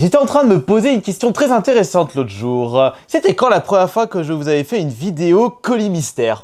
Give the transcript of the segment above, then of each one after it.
J'étais en train de me poser une question très intéressante l'autre jour. C'était quand la première fois que je vous avais fait une vidéo colis mystère?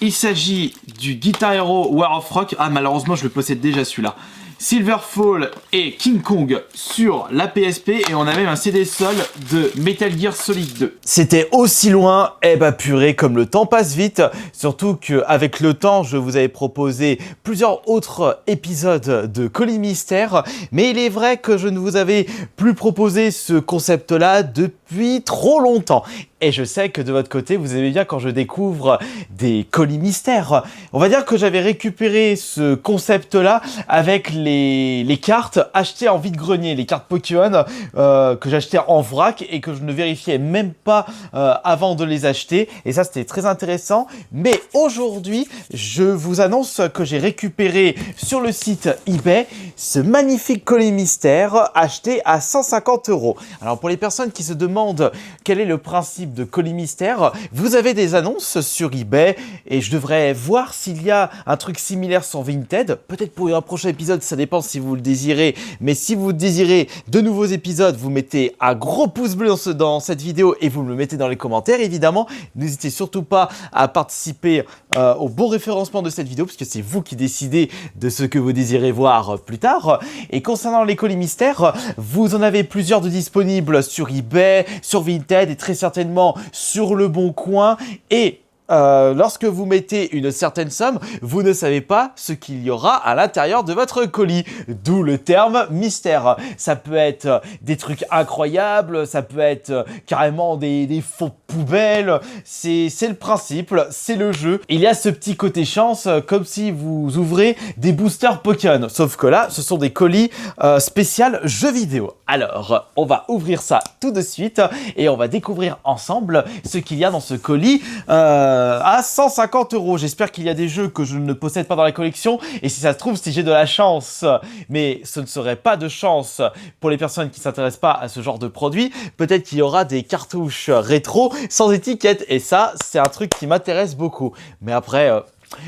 Il s'agit du Guitar Hero War of Rock. Ah, malheureusement, je le possède déjà celui-là. Silverfall et King Kong sur la PSP, et on a même un CD sol de Metal Gear Solid 2. C'était aussi loin, eh bah purée, comme le temps passe vite, surtout qu'avec le temps, je vous avais proposé plusieurs autres épisodes de colis mystère, mais il est vrai que je ne vous avais plus proposé ce concept-là depuis trop longtemps. Et je sais que de votre côté, vous aimez bien quand je découvre des colis mystères. On va dire que j'avais récupéré ce concept-là avec les cartes achetées en vide-grenier, les cartes Pokémon que j'achetais en vrac et que je ne vérifiais même pas avant de les acheter. Et ça, c'était très intéressant. Mais aujourd'hui, je vous annonce que j'ai récupéré sur le site eBay ce magnifique colis mystère acheté à 150 €. Alors pour les personnes qui se demandent quel est le principe de colis mystère, vous avez des annonces sur eBay et je devrais voir s'il y a un truc similaire sur Vinted. Peut-être pour un prochain épisode, ça dépend si vous le désirez. Mais si vous désirez de nouveaux épisodes, vous mettez un gros pouce bleu dans cette vidéo et vous me le mettez dans les commentaires, évidemment. N'hésitez surtout pas à participer au bon référencement de cette vidéo, puisque c'est vous qui décidez de ce que vous désirez voir plus tard. Et concernant les colis mystères, vous en avez plusieurs de disponibles sur eBay, sur Vinted et très certainement sur Le Bon Coin. Et lorsque vous mettez une certaine somme, vous ne savez pas ce qu'il y aura à l'intérieur de votre colis, d'où le terme mystère. Ça peut être des trucs incroyables, ça peut être carrément des faux poubelles, c'est le principe, c'est le jeu. Il y a ce petit côté chance, comme si vous ouvrez des boosters Pokémon, sauf que là, ce sont des colis spécial jeux vidéo. Alors, on va ouvrir ça tout de suite et on va découvrir ensemble ce qu'il y a dans ce colis à 150 €. J'espère qu'il y a des jeux que je ne possède pas dans la collection, et si ça se trouve, si j'ai de la chance, mais ce ne serait pas de chance pour les personnes qui ne s'intéressent pas à ce genre de produit, peut-être qu'il y aura des cartouches rétro sans étiquette, et ça, c'est un truc qui m'intéresse beaucoup. Mais après,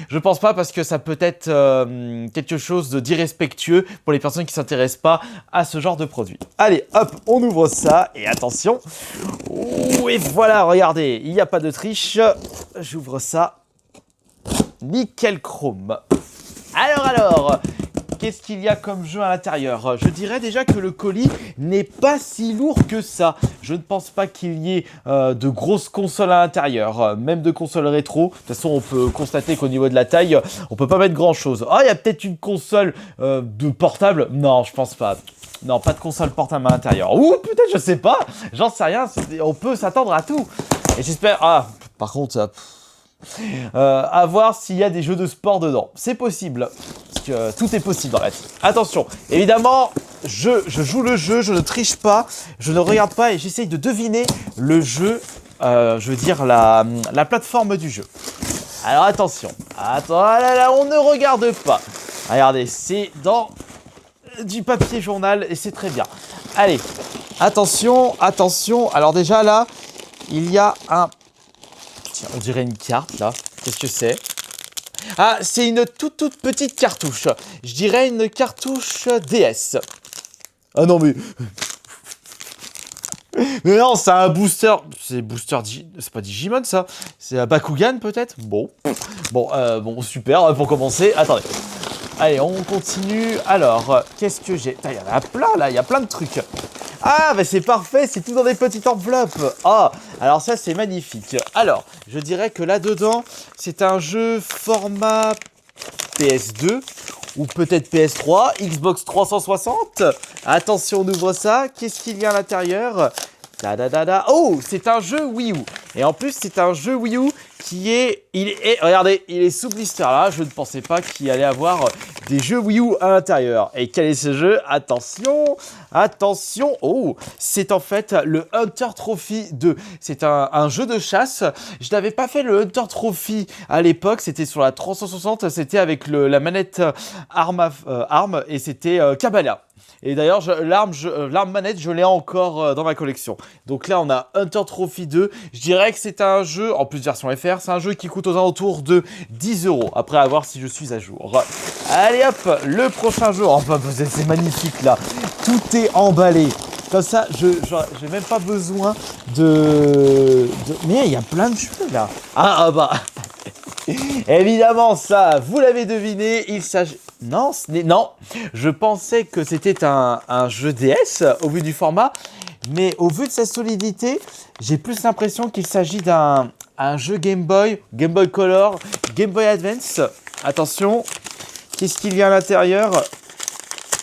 je pense pas, parce que ça peut être quelque chose d'irrespectueux pour les personnes qui s'intéressent pas à ce genre de produit. Allez, hop, on ouvre ça, et attention. Ouh, et voilà, regardez, il n'y a pas de triche. J'ouvre ça. Nickel chrome. Alors, qu'est-ce qu'il y a comme jeu à l'intérieur? Je dirais déjà que le colis n'est pas si lourd que ça. Je ne pense pas qu'il y ait de grosses consoles à l'intérieur, même de consoles rétro. De toute façon, on peut constater qu'au niveau de la taille, on peut pas mettre grand-chose. Ah, il y a peut-être une console de portable? Non, je pense pas. Non, pas de console portable à l'intérieur. Ou peut-être, je sais pas. J'en sais rien. On peut s'attendre à tout. Et j'espère... Ah, par contre... à voir s'il y a des jeux de sport dedans. C'est possible. Parce que tout est possible dans la vie. Attention, évidemment, je joue le jeu, je ne triche pas, je ne regarde pas et j'essaye de deviner le jeu, je veux dire la plateforme du jeu. Alors attention, là, on ne regarde pas. Regardez, c'est dans du papier journal et c'est très bien. Allez, attention. Alors déjà là, il y a un... Tiens, on dirait une carte là. Qu'est-ce que c'est? Ah, c'est une toute petite cartouche. Je dirais une cartouche DS. Ah non mais... Mais non, c'est un booster. C'est booster... C'est pas Digimon ça? C'est un Bakugan peut-être? Bon, super, pour commencer. Attendez. Allez, on continue. Alors, qu'est-ce que j'ai? Il y en a plein là, il y a plein de trucs. Ah, bah c'est parfait, c'est tout dans des petites enveloppes. Ah, alors ça, c'est magnifique. Alors, je dirais que là-dedans, c'est un jeu format PS2 ou peut-être PS3, Xbox 360. Attention, on ouvre ça. Qu'est-ce qu'il y a à l'intérieur? Oh, c'est un jeu Wii U. Et en plus, c'est un jeu Wii U qui est... Regardez, il est sous blister là. Je ne pensais pas qu'il y allait avoir des jeux Wii U à l'intérieur. Et quel est ce jeu? Attention. Oh, c'est en fait le Hunter Trophy 2. C'est un jeu de chasse. Je n'avais pas fait le Hunter Trophy à l'époque. C'était sur la 360. C'était avec la manette arme et c'était Kabbalah. Et d'ailleurs, l'arme manette, je l'ai encore dans ma collection. Donc là, on a Hunter Trophy 2. Je dirais que c'est un jeu, en plus version FR, c'est un jeu qui coûte aux alentours de 10 €. Après, à voir si je suis à jour. Allez hop, le prochain jeu. Oh, bah, c'est magnifique là. Tout est emballé. Comme ça, j'ai même pas besoin Mais il y a plein de jeux là. Ah bah. Évidemment, ça, vous l'avez deviné, il s'agit... Non, non, je pensais que c'était un jeu DS au vu du format, mais au vu de sa solidité, j'ai plus l'impression qu'il s'agit d'un jeu Game Boy Color, Game Boy Advance. Attention, qu'est-ce qu'il y a à l'intérieur?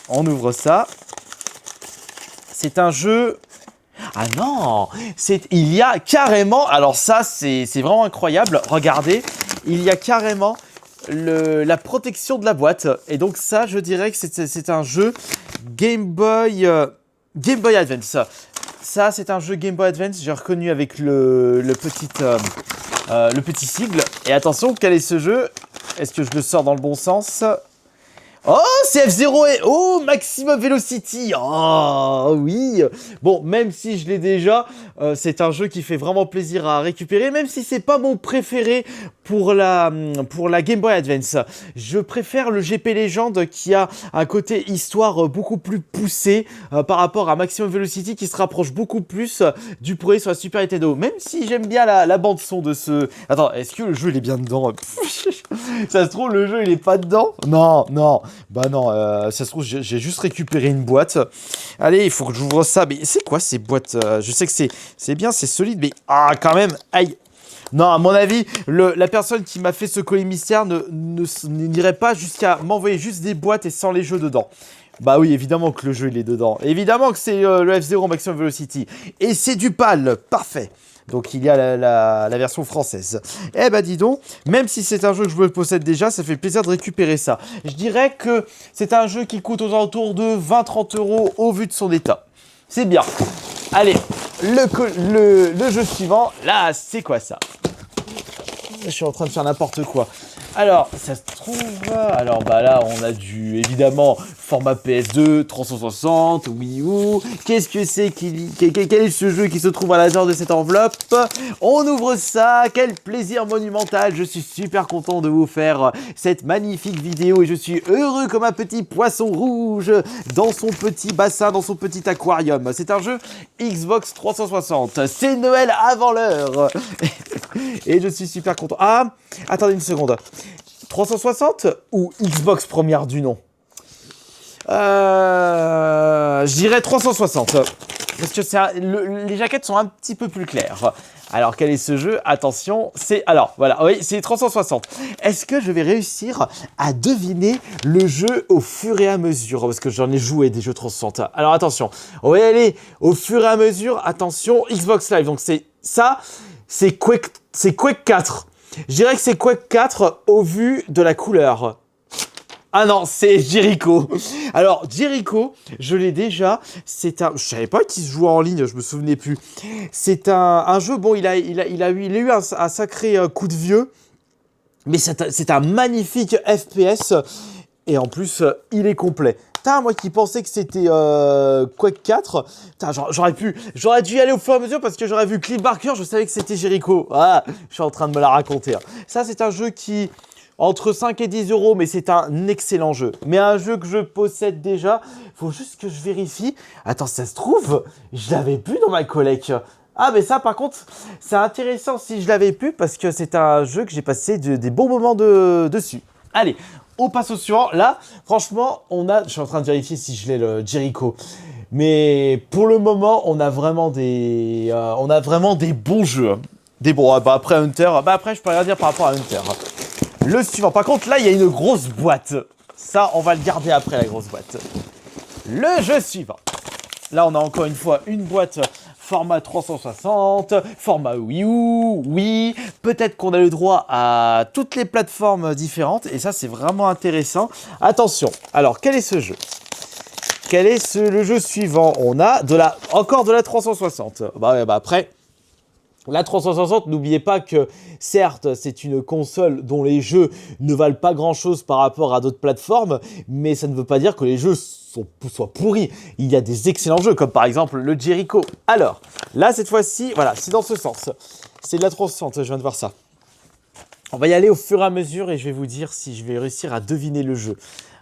On ouvre ça. C'est un jeu... Ah non, il y a carrément... Alors ça, c'est vraiment incroyable. Regardez, il y a carrément la protection de la boîte. Et donc ça, je dirais que c'est un jeu Game Boy Advance. Ça, c'est un jeu Game Boy Advance. J'ai reconnu avec le petit sigle. Et attention, quel est ce jeu? Est-ce que je le sors dans le bon sens? Oh, c'est F-Zero et... Oh, Maximum Velocity. Oh, oui. Bon, même si je l'ai déjà, c'est un jeu qui fait vraiment plaisir à récupérer, même si c'est pas mon préféré pour la Game Boy Advance. Je préfère le GP Legend qui a un côté histoire beaucoup plus poussé par rapport à Maximum Velocity qui se rapproche beaucoup plus du premier sur la Super Nintendo. Même si j'aime bien la bande son de ce... Attends, est-ce que le jeu il est bien dedans? Ça se trouve le jeu il est pas dedans? Non, non. Bah non, ça se trouve, j'ai juste récupéré une boîte. Allez, il faut que j'ouvre ça. Mais c'est quoi ces boîtes? Je sais que c'est bien, c'est solide, mais... Ah, quand même, aïe. Non, à mon avis, la personne qui m'a fait ce colis mystère n'irait pas jusqu'à m'envoyer juste des boîtes et sans les jeux dedans. Bah oui, évidemment que le jeu, il est dedans. Évidemment que c'est le F-Zero Maximum Velocity. Et c'est du PAL, parfait. Donc il y a la version française. Eh bah dis donc, même si c'est un jeu que je possède déjà, ça fait plaisir de récupérer ça. Je dirais que c'est un jeu qui coûte aux alentours de 20-30 € au vu de son état. C'est bien. Allez, le jeu suivant, là, c'est quoi ça? Je suis en train de faire n'importe quoi. Alors, ça se trouve... Alors, bah là, on a évidemment, format PS2, 360, Wii U. Qu'est-ce que c'est quel est ce jeu qui se trouve à l'intérieur de cette enveloppe? On ouvre ça, quel plaisir monumental. Je suis super content de vous faire cette magnifique vidéo et je suis heureux comme un petit poisson rouge dans son petit bassin, dans son petit aquarium. C'est un jeu Xbox 360. C'est Noël avant l'heure. Et je suis super content. Ah, attendez une seconde. 360 ou Xbox première du nom? Je dirais 360. Parce que les jaquettes sont un petit peu plus claires. Alors, quel est ce jeu? Attention, alors, voilà, oui, c'est 360. Est-ce que je vais réussir à deviner le jeu au fur et à mesure? Parce que j'en ai joué des jeux 360. Alors, attention, on va y aller au fur et à mesure. Attention, Xbox Live. Donc, c'est Quake 4. Je dirais que c'est Quake 4 au vu de la couleur. Ah non, c'est Jericho. Alors, Jericho, je l'ai déjà. Je savais pas qu'il se jouait en ligne, je me souvenais plus. C'est un jeu, bon, il a eu un sacré coup de vieux. Mais c'est un magnifique FPS. Et en plus, il est complet. Putain, moi qui pensais que c'était Quake 4, j'aurais dû y aller au fur et à mesure parce que j'aurais vu Cliff Barker, je savais que c'était Jericho. Ah, je suis en train de me la raconter. Ça, c'est un jeu qui, entre 5 et 10 €, mais c'est un excellent jeu. Mais un jeu que je possède déjà, faut juste que je vérifie. Attends, ça se trouve, je l'avais plus dans ma collecte. Ah, mais ça, par contre, c'est intéressant si je l'avais plus parce que c'est un jeu que j'ai passé des bons moments dessus. Allez, on passe au suivant. Là, franchement, je suis en train de vérifier si je l'ai le Jericho. Mais pour le moment, on a vraiment des bons jeux. Des bons. Bah après Hunter, après je peux rien dire par rapport à Hunter. Le suivant. Par contre, là, il y a une grosse boîte. Ça, on va le garder après la grosse boîte. Le jeu suivant. Là, on a encore une fois une boîte format 360, format Wii U, Wii. Peut-être qu'on a le droit à toutes les plateformes différentes. Et ça, c'est vraiment intéressant. Attention. Alors, quel est ce jeu? Quel est le jeu suivant? On a encore de la 360. Après... La 360, n'oubliez pas que, certes, c'est une console dont les jeux ne valent pas grand-chose par rapport à d'autres plateformes, mais ça ne veut pas dire que les jeux soient pourris. Il y a des excellents jeux, comme par exemple le Jericho. Alors, là, cette fois-ci, voilà, c'est dans ce sens. C'est de la 360, je viens de voir ça. On va y aller au fur et à mesure et je vais vous dire si je vais réussir à deviner le jeu.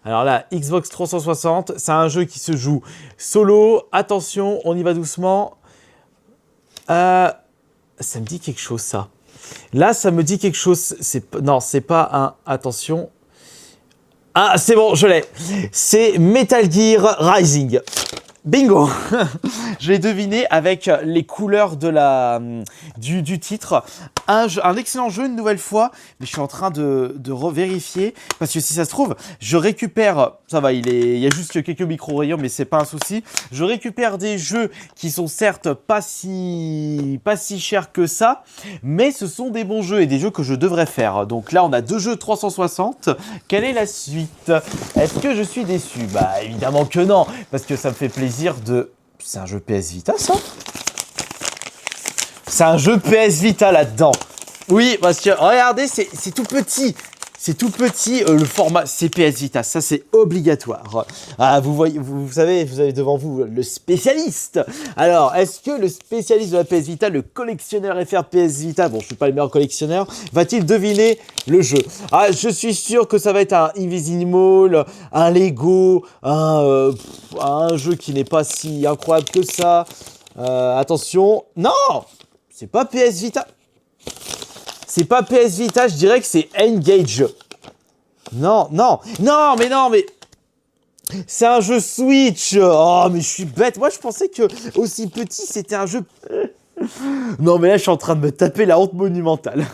Alors là, Xbox 360, c'est un jeu qui se joue solo. Attention, on y va doucement. Ça me dit quelque chose, ça. Là, ça me dit quelque chose. Non, c'est pas un... Attention. Ah, c'est bon, je l'ai. C'est Metal Gear Rising. Bingo. Je l'ai deviné avec les couleurs du titre. Un excellent jeu, une nouvelle fois, mais je suis en train de revérifier, parce que si ça se trouve, je récupère, ça va, il y a juste quelques micro-rayons, mais c'est pas un souci, je récupère des jeux qui sont certes pas si chers que ça, mais ce sont des bons jeux et des jeux que je devrais faire. Donc là, on a 2 jeux 360, quelle est la suite? Est-ce que je suis déçu? Bah évidemment que non, parce que ça me fait plaisir de... C'est un jeu PS Vita, ça? C'est un jeu PS Vita là-dedans. Oui, parce que, regardez, c'est tout petit. C'est tout petit, le format, c'est PS Vita, ça c'est obligatoire. Ah, vous voyez, vous savez devant vous le spécialiste. Alors, est-ce que le spécialiste de la PS Vita, le collectionneur FR PS Vita, bon, je suis pas le meilleur collectionneur, va-t-il deviner le jeu? Ah, je suis sûr que ça va être un Invisimall, un Lego, un jeu qui n'est pas si incroyable que ça. Attention, non, c'est pas PS Vita. C'est pas PS Vita, je dirais que c'est Engage. Non, mais... C'est un jeu Switch. Oh, mais je suis bête. Moi, je pensais que aussi petit, c'était un jeu... Non, mais là, je suis en train de me taper la honte monumentale.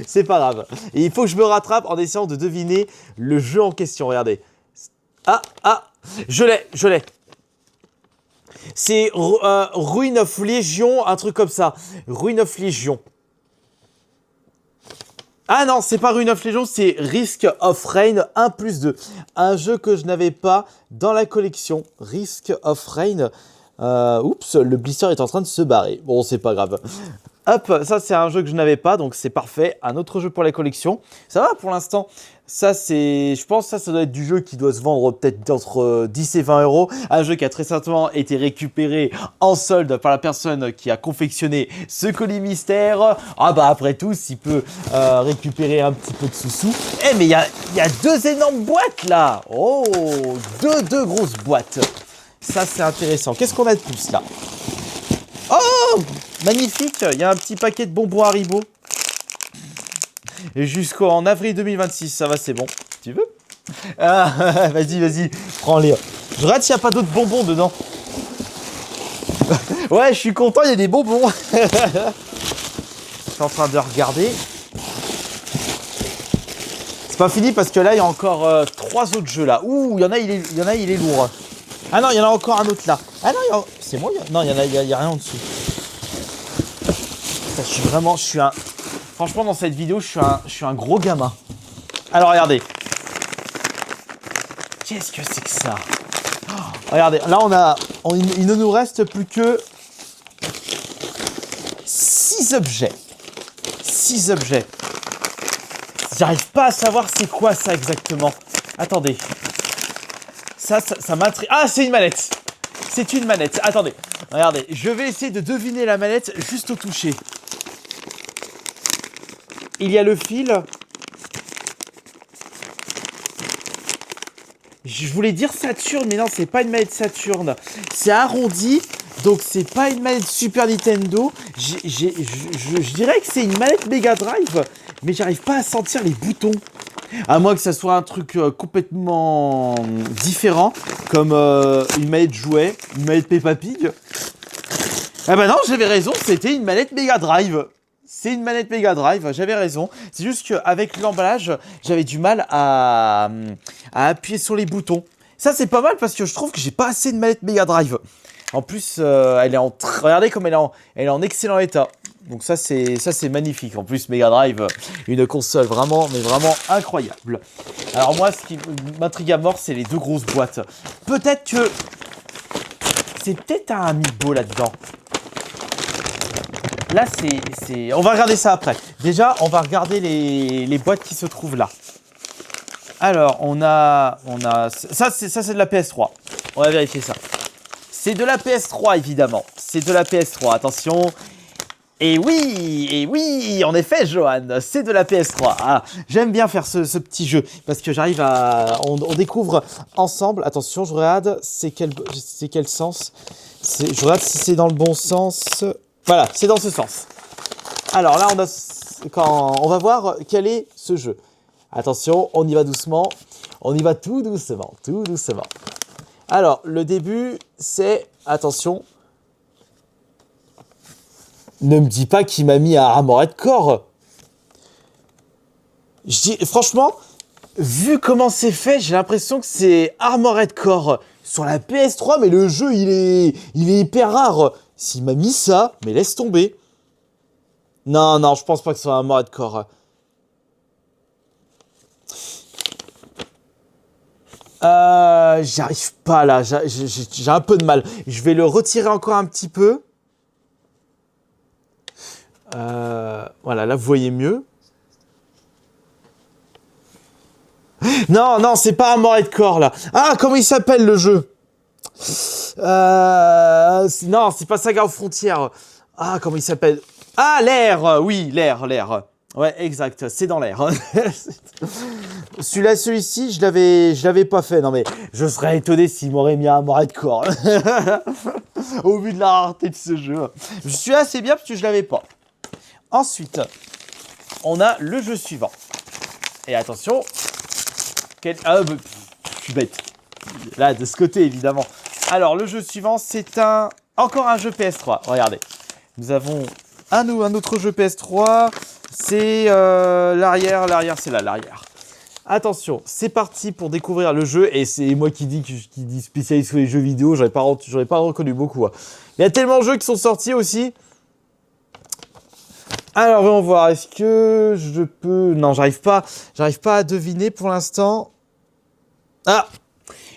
C'est pas grave. Et il faut que je me rattrape en essayant de deviner le jeu en question. Regardez. Ah, je l'ai. C'est Ruin of Legion, un truc comme ça. Ruin of Legion. Ah non, c'est pas Ruin of Legion, c'est Risk of Rain 1+2. Un jeu que je n'avais pas dans la collection. Risk of Rain. Oups, le blister est en train de se barrer. Bon, c'est pas grave. Hop, ça c'est un jeu que je n'avais pas, donc c'est parfait. Un autre jeu pour la collection. Ça va pour l'instant. Ça c'est, je pense que ça doit être du jeu qui doit se vendre peut-être entre 10 et 20 euros. Un jeu qui a très certainement été récupéré en solde par la personne qui a confectionné ce colis mystère. Ah bah après tout, s'il peut récupérer un petit peu de sous-sous. Eh mais il y a 2 énormes boîtes là. Oh, deux grosses boîtes. Ça c'est intéressant. Qu'est-ce qu'on a de plus là? Oh, magnifique. Il y a un petit paquet de bonbons Haribo. Et jusqu'en avril 2026, ça va, c'est bon. Tu veux? Ah, vas-y, prends-les. Je regarde s'il n'y a pas d'autres bonbons dedans. Ouais, je suis content, il y a des bonbons. Je suis en train de regarder. C'est pas fini parce que là, il y a encore 3 autres jeux là. Ouh, il y en a, il est lourd. Ah non, il y en a encore un autre là. Ah non, c'est moi. Non, il y a rien en dessous. Ça, Franchement, dans cette vidéo, je suis un gros gamin. Alors, regardez. Qu'est-ce que c'est que ça? Oh, regardez, là, il ne nous reste plus que 6 objets. 6 objets. J'arrive pas à savoir c'est quoi ça exactement. Attendez. Ça m'intrigue. Ah, c'est une manette. C'est une manette. Attendez. Regardez, je vais essayer de deviner la manette juste au toucher. Il y a le fil. Je voulais dire Saturn, mais non, c'est pas une manette Saturn. C'est arrondi, donc c'est pas une manette Super Nintendo. Je dirais que c'est une manette Mega Drive, mais j'arrive pas à sentir les boutons. À moins que ça soit un truc complètement différent, comme une manette jouet, une manette Peppa Pig. Ah bah non, j'avais raison, c'était une manette Mega Drive. C'est une manette Mega Drive, j'avais raison. C'est juste qu'avec l'emballage, j'avais du mal à appuyer sur les boutons. Ça, c'est pas mal parce que je trouve que j'ai pas assez de manette Mega Drive. En plus, elle est regardez comme elle est en excellent état. Donc ça, c'est magnifique. En plus, Mega Drive, une console vraiment incroyable. Alors moi, ce qui m'intrigue à mort, c'est les 2 grosses boîtes. Peut-être que... C'est peut-être un amiibo là-dedans. Là, on va regarder ça après. Déjà, on va regarder les boîtes qui se trouvent là. Alors, on a... Ça, c'est de la PS3. On va vérifier ça. C'est de la PS3, évidemment. C'est de la PS3. Attention. Et oui, en effet, Johan, c'est de la PS3. Ah, j'aime bien faire ce petit jeu parce que j'arrive à, on découvre ensemble. Attention, je regarde, c'est quel sens. Je regarde si c'est dans le bon sens. Voilà, c'est dans ce sens. Alors là, on va voir quel est ce jeu. Attention, on y va doucement. On y va tout doucement, tout doucement. Alors, le début, c'est attention. Ne me dis pas qu'il m'a mis à Armored Core. Franchement, vu comment c'est fait, j'ai l'impression que c'est Armored Core sur la PS3, mais le jeu, il est hyper rare. S'il m'a mis ça, mais laisse tomber. Non, je pense pas que ce soit Armored Core. J'y arrive pas là, j'ai un peu de mal. Je vais le retirer encore un petit peu. Voilà, là vous voyez mieux. Non, c'est pas Armored Core là. Ah, comment il s'appelle le jeu? Non, c'est pas Saga aux frontières. Ah, comment il s'appelle? Ah, l'air. Oui, l'air. Ouais, exact, c'est dans l'air. Celui-ci, je l'avais pas fait. Non mais, je serais étonné s'il m'aurait mis un Armored Core. Au vu de la rareté de ce jeu. Je suis assez bien parce que je l'avais pas. Ensuite, on a le jeu suivant. Et attention, je suis bête. Là, de ce côté, évidemment. Alors, le jeu suivant, c'est encore un jeu PS3. Regardez, nous avons un autre jeu PS3. C'est l'arrière, c'est là, l'arrière. Attention, c'est parti pour découvrir le jeu. Et c'est moi qui dis spécialiste sur les jeux vidéo. J'aurais pas reconnu beaucoup. Hein. Il y a tellement de jeux qui sont sortis aussi. Alors, voyons voir, est-ce que je peux... Non, j'arrive pas à deviner pour l'instant. Ah,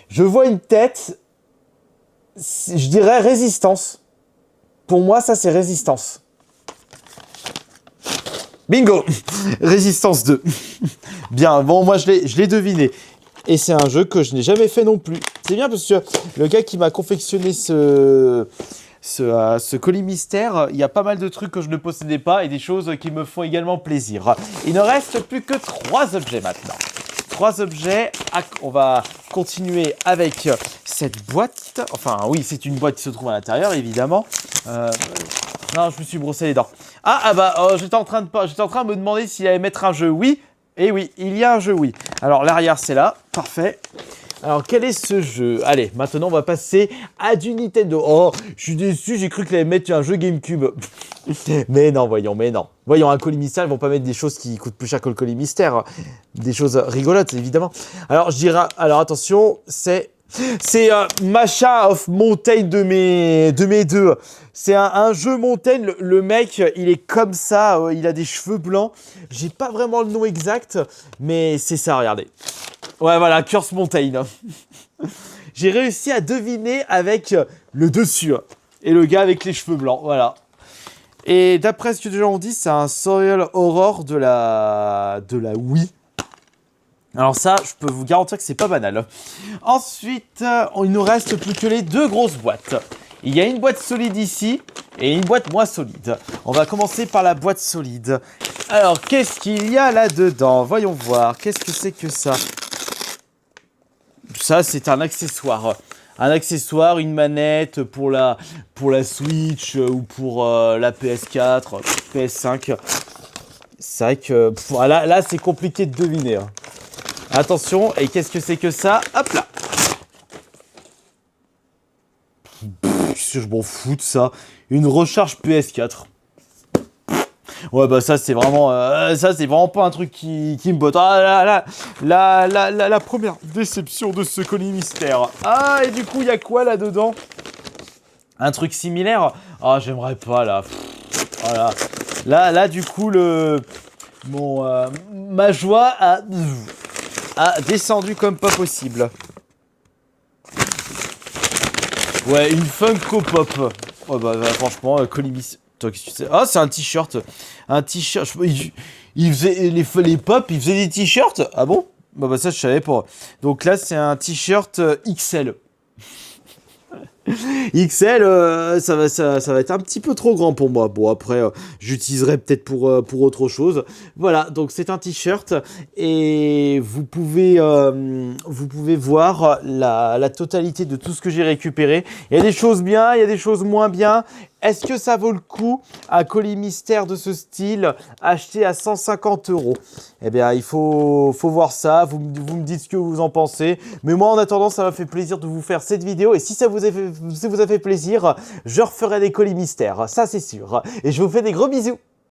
je vois une tête, je dirais Résistance. Pour moi, ça, c'est Résistance. Bingo. Résistance 2. Bien, bon, moi, je l'ai deviné. Et c'est un jeu que je n'ai jamais fait non plus. C'est bien parce que le gars qui m'a confectionné ce colis mystère, il y a pas mal de trucs que je ne possédais pas et des choses qui me font également plaisir. Il ne reste plus que 3 objets maintenant. 3 objets. On va continuer avec cette boîte. Enfin, oui, c'est une boîte qui se trouve à l'intérieur, évidemment. Non, je me suis brossé les dents. J'étais en train de me demander s'il allait mettre un jeu oui. Et oui, il y a un jeu oui. Alors, l'arrière, c'est là. Parfait. Alors, quel est ce jeu? Allez, maintenant, on va passer à du Nintendo. Oh, je suis déçu, j'ai cru qu'il allait mettre un jeu GameCube. Mais non, voyons. Voyons, un colis mystère, ils vont pas mettre des choses qui coûtent plus cher que le colis mystère. Des choses rigolotes, évidemment. Alors, je dirais... Alors, attention, c'est Masha of Mountain de mes deux. C'est un jeu montagne. Le mec, il est comme ça. Il a des cheveux blancs. J'ai pas vraiment le nom exact, mais c'est ça, regardez. Ouais, voilà, Curse Mountain. J'ai réussi à deviner avec le dessus. Et le gars avec les cheveux blancs, voilà. Et d'après ce que les gens ont dit, c'est un Survival Horror de la Wii. Alors ça, je peux vous garantir que c'est pas banal. Ensuite, il nous reste plus que les 2 grosses boîtes. Il y a une boîte solide ici et une boîte moins solide. On va commencer par la boîte solide. Alors, qu'est-ce qu'il y a là-dedans? Voyons voir. Qu'est-ce que c'est que ça? Ça, c'est un accessoire. Un accessoire, une manette pour la Switch ou pour la PS4, PS5. C'est vrai que là c'est compliqué de deviner. Hein. Attention, et qu'est-ce que c'est que ça? Hop là. Je m'en fous de ça. Une recharge PS4. Ouais, bah ça c'est vraiment pas un truc qui me botte. Ah la première déception de ce colis mystère. Ah, et du coup, il y a quoi là-dedans? Un truc similaire? Ah, j'aimerais pas là. Voilà. Là, du coup, ma joie a descendu comme pas possible. Ouais, une Funko Pop. Oh bah franchement, colis mystère. Attends, qu'est-ce que c'est? Ah, c'est un t-shirt. Un t-shirt. Il faisait les pop, il faisait des t-shirts. Ah bon? Bah ça, je savais pas. Donc là, c'est un t-shirt XL. XL, ça va être un petit peu trop grand pour moi. Bon, après, j'utiliserai peut-être pour autre chose. Voilà, donc c'est un t-shirt et vous pouvez voir la totalité de tout ce que j'ai récupéré. Il y a des choses bien, il y a des choses moins bien. Est-ce que ça vaut le coup, un colis mystère de ce style, acheté à 150 €? Eh bien, il faut voir ça. Vous me dites ce que vous en pensez. Mais moi, en attendant, ça m'a fait plaisir de vous faire cette vidéo. Et si ça vous a fait plaisir, je referai des colis mystères. Ça, c'est sûr. Et je vous fais des gros bisous.